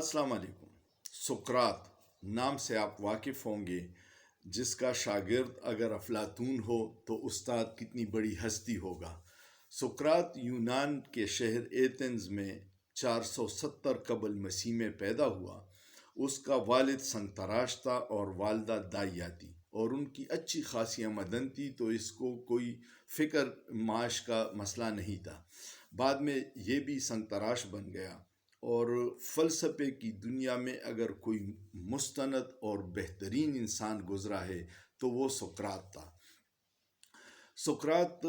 अस्सलाम वालेकुम। सुकरात नाम से आप वाकिफ़ होंगे, जिसका शागिर्द अगर अफलातून हो तो उस्ताद कितनी बड़ी हस्ती होगा। सुकरात यूनान के शहर एथेंस में 470 कबल मसीह में पैदा हुआ। उसका वालिद संतराश था और वालदा दाइया थी, और उनकी अच्छी खासी आमदन थी, तो इसको कोई फ़िक्र माश का मसला नहीं था। बाद में ये भी संतराश बन गया। और फ़लसफ़े की दुनिया में अगर कोई मुस्तनद और बेहतरीन इंसान गुज़रा है तो वो सुकरात था। सुकरात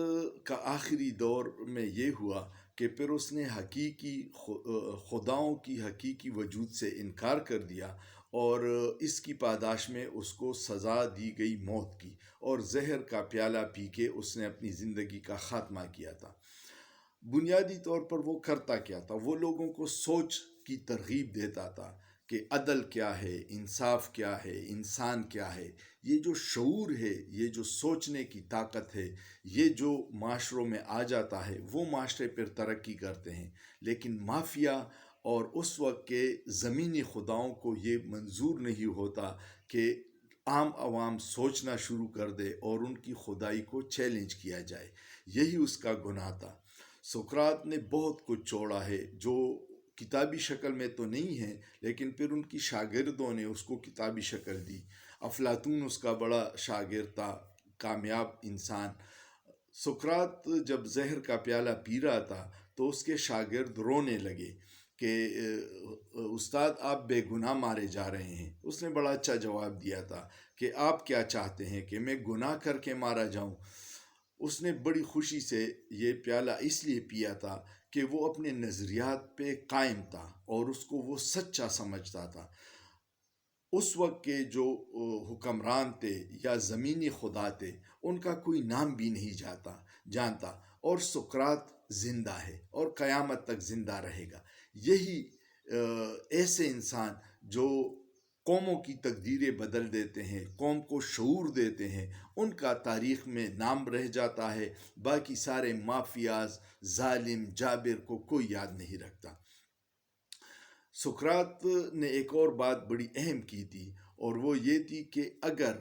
का आखिरी दौर में ये हुआ कि फिर उसने हकीकी खुदाओं की हकीकी वजूद से इनकार कर दिया, और इसकी पादाश में उसको सज़ा दी गई मौत की, और जहर का प्याला पी के उसने अपनी ज़िंदगी का ख़ात्मा किया था। बुनियादी तौर पर वो करता क्या था? वो लोगों को सोच की तरगीब देता था कि अदल क्या है, इंसाफ क्या है, इंसान क्या है। ये जो शऊर है, ये जो सोचने की ताकत है, ये जो माशरों में आ जाता है, वो माशरे पर तरक्की करते हैं। लेकिन माफिया और उस वक्त के ज़मीनी खुदाओं को ये मंजूर नहीं होता कि आम आवाम सोचना शुरू कर दे और उनकी खुदाई को चैलेंज किया जाए। यही उसका गुनाह था। सुकरात ने बहुत कुछ छोड़ा है जो किताबी शक्ल में तो नहीं है, लेकिन फिर उनकी शागिर्दों ने उसको किताबी शक्ल दी। अफलातून उसका बड़ा शागिर्द था, कामयाब इंसान। सुकरात जब जहर का प्याला पी रहा था तो उसके शागिर्द रोने लगे कि उस्ताद आप बेगुनाह मारे जा रहे हैं। उसने बड़ा अच्छा जवाब दिया था कि आप क्या चाहते हैं कि मैं गुनाह करके मारा जाऊं। उसने बड़ी खुशी से ये प्याला इसलिए पिया था कि वो अपने नज़रियात पे कायम था और उसको वो सच्चा समझता था। उस वक्त के जो हुक्मरान थे या ज़मीनी खुदा थे, उनका कोई नाम भी नहीं जानता, और सुकरात ज़िंदा है और क़यामत तक ज़िंदा रहेगा। यही ऐसे इंसान जो कौमों की तकदीरें बदल देते हैं, कौम को शऊर देते हैं, उनका तारीख़ में नाम रह जाता है। बाकी सारे माफियाज, जालिम, जाबिर को कोई याद नहीं रखता। सुकरात ने एक और बात बड़ी अहम की थी, और वो ये थी कि अगर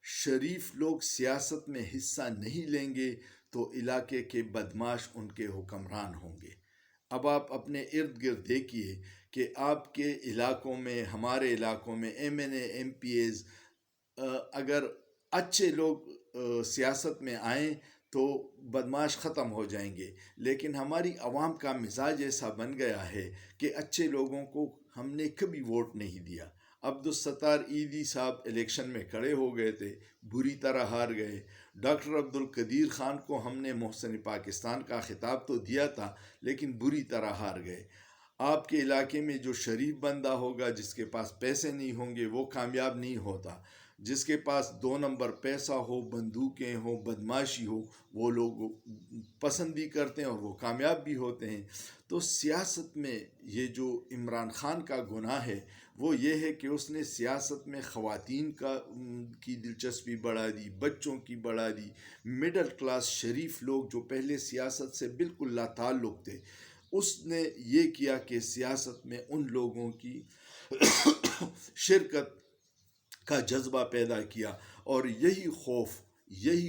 शरीफ लोग सियासत में हिस्सा नहीं लेंगे तो इलाके के बदमाश उनके हुक्मरान होंगे। अब आप अपने इर्द गिर्द देखिए कि आपके इलाकों में, हमारे इलाकों में MNA MPs अगर अच्छे लोग सियासत में आएँ तो बदमाश ख़त्म हो जाएंगे। लेकिन हमारी आवाम का मिजाज ऐसा बन गया है कि अच्छे लोगों को हमने कभी वोट नहीं दिया। अब्दुस सत्तार ईदी साहब इलेक्शन में खड़े हो गए थे, बुरी तरह हार गए। डॉक्टर अब्दुल कदीर ख़ान को हमने मोहसिन पाकिस्तान का खिताब तो दिया था, लेकिन बुरी तरह हार गए। आपके इलाके में जो शरीफ बंदा होगा, जिसके पास पैसे नहीं होंगे, वो कामयाब नहीं होता। जिसके पास 2 नंबर पैसा हो, बंदूकें हो, बदमाशी हो, वो लोग पसंद भी करते हैं और वो कामयाब भी होते हैं। तो सियासत में ये जो इमरान खान का गुनाह है वो ये है कि उसने सियासत में ख़वातीन की दिलचस्पी बढ़ा दी, बच्चों की बढ़ा दी। मिडल क्लास शरीफ लोग जो पहले सियासत से बिल्कुल लाताल्लुक़ थे, उसने ये किया कि सियासत में उन लोगों की शिरकत का जज्बा पैदा किया। और यही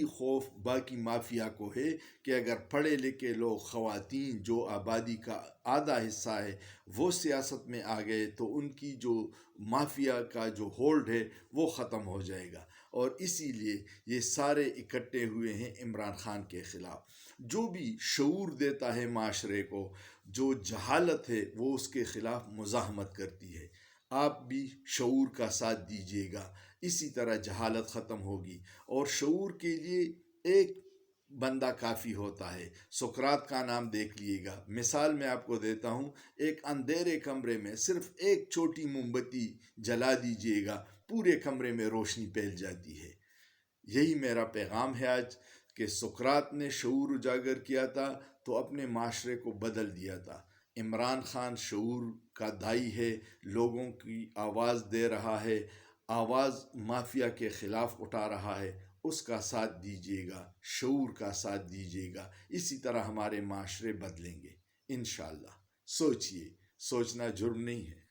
खौफ बाकी माफिया को है कि अगर पढ़े लिखे लोग, ख़वातीन, जो आबादी का आधा हिस्सा है, वो सियासत में आ गए तो उनकी जो माफिया का जो होल्ड है वो ख़त्म हो जाएगा। और इसीलिए ये सारे इकट्ठे हुए हैं इमरान खान के ख़िलाफ़। जो भी शऊर देता है माशरे को, जो जहालत है वो उसके ख़िलाफ़ मुज़ाहमत करती है। आप भी शऊर का साथ दीजिएगा, इसी तरह जहालत ख़त्म होगी। और शऊर के लिए एक बंदा काफ़ी होता है। सुकरात का नाम देख लीजिएगा। मिसाल मैं आपको देता हूँ, एक अंधेरे कमरे में सिर्फ एक छोटी मोमबत्ती जला दीजिएगा, पूरे कमरे में रोशनी फैल जाती है। यही मेरा पैगाम है आज, कि सुकरात ने शऊर उजागर किया था तो अपने माशरे को बदल दिया था। इमरान खान शऊर का दाई है, लोगों की आवाज़ दे रहा है, आवाज़ माफिया के ख़िलाफ़ उठा रहा है। उसका साथ दीजिएगा, शऊर का साथ दीजिएगा। इसी तरह हमारे माशरे बदलेंगे इंशाअल्लाह। सोचिए, सोचना जुर्म नहीं है।